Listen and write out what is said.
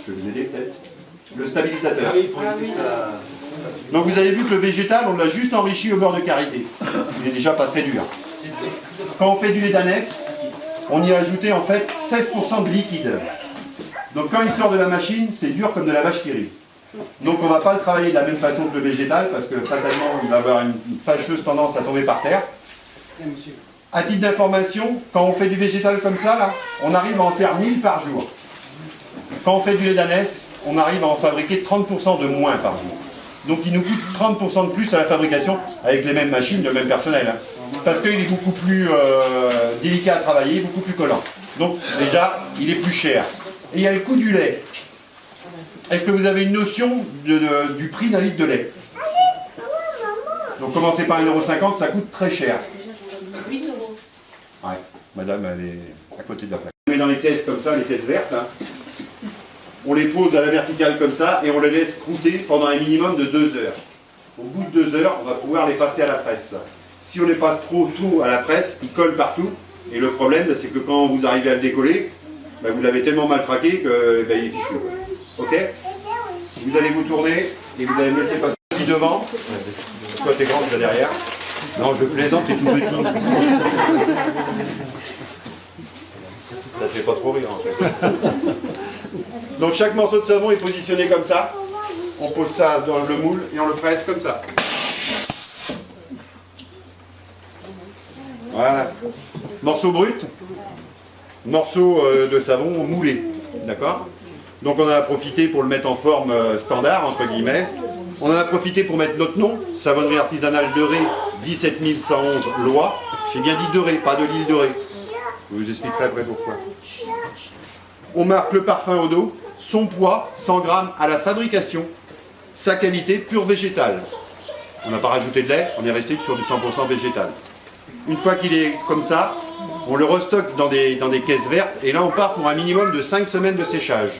Je vais vous aider peut-être. Le stabilisateur. oui. Donc vous avez vu que le végétal, on l'a juste enrichi au beurre de karité. Il est déjà pas très dur. Quand on fait du lait d'ânesse, on y a ajouté en fait 16% de liquide. Donc quand il sort de la machine, c'est dur comme de la vache qui rit. Donc on ne va pas le travailler de la même façon que le végétal, parce que fatalement, il va avoir une fâcheuse tendance à tomber par terre. À titre d'information, quand on fait du végétal comme ça, là, on arrive à en faire 1000 par jour. Quand on fait du lait d'ânesse, on arrive à en fabriquer 30% de moins par jour. Donc il nous coûte 30% de plus à la fabrication avec les mêmes machines, le même personnel. Hein. Parce qu'il est beaucoup plus délicat à travailler, beaucoup plus collant. Donc déjà, il est plus cher. Et il y a le coût du lait. Est-ce que vous avez une notion du prix d'un litre de lait? Donc commencez par 1,50 €, ça coûte très cher. 8 €. Ouais, madame, elle est à côté de la plaque. On met dans les caisses comme ça, les caisses vertes, là. On les pose à la verticale comme ça et on les laisse croûter pendant un minimum de 2 heures. Au bout de 2 heures, on va pouvoir les passer à la presse. Si on les passe trop tôt à la presse, ils collent partout. Et le problème, c'est que quand vous arrivez à le décoller, vous l'avez tellement mal craqué qu'il est fichu. Ok? Vous allez vous tourner et vous allez me laisser passer devant. Toi, t'es grand, tu vas derrière. Non, je plaisante, t'es tout petit. Ça te fait pas trop rire en fait. Donc chaque morceau de savon est positionné comme ça. On pose ça dans le moule et on le presse comme ça. Voilà. Morceau brut, morceau de savon moulé. D'accord? Donc on en a profité pour le mettre en forme standard, entre guillemets. On en a profité pour mettre notre nom, savonnerie artisanale de Ré, 17 111 Lois. J'ai bien dit de Ré, pas de l'île de Ré. Je vous expliquerai après pourquoi. On marque le parfum au dos, son poids, 100 grammes à la fabrication, sa qualité pure végétale. On n'a pas rajouté de lait, on est resté sur du 100% végétal. Une fois qu'il est comme ça, on le restocke dans des caisses vertes et là on part pour un minimum de 5 semaines de séchage.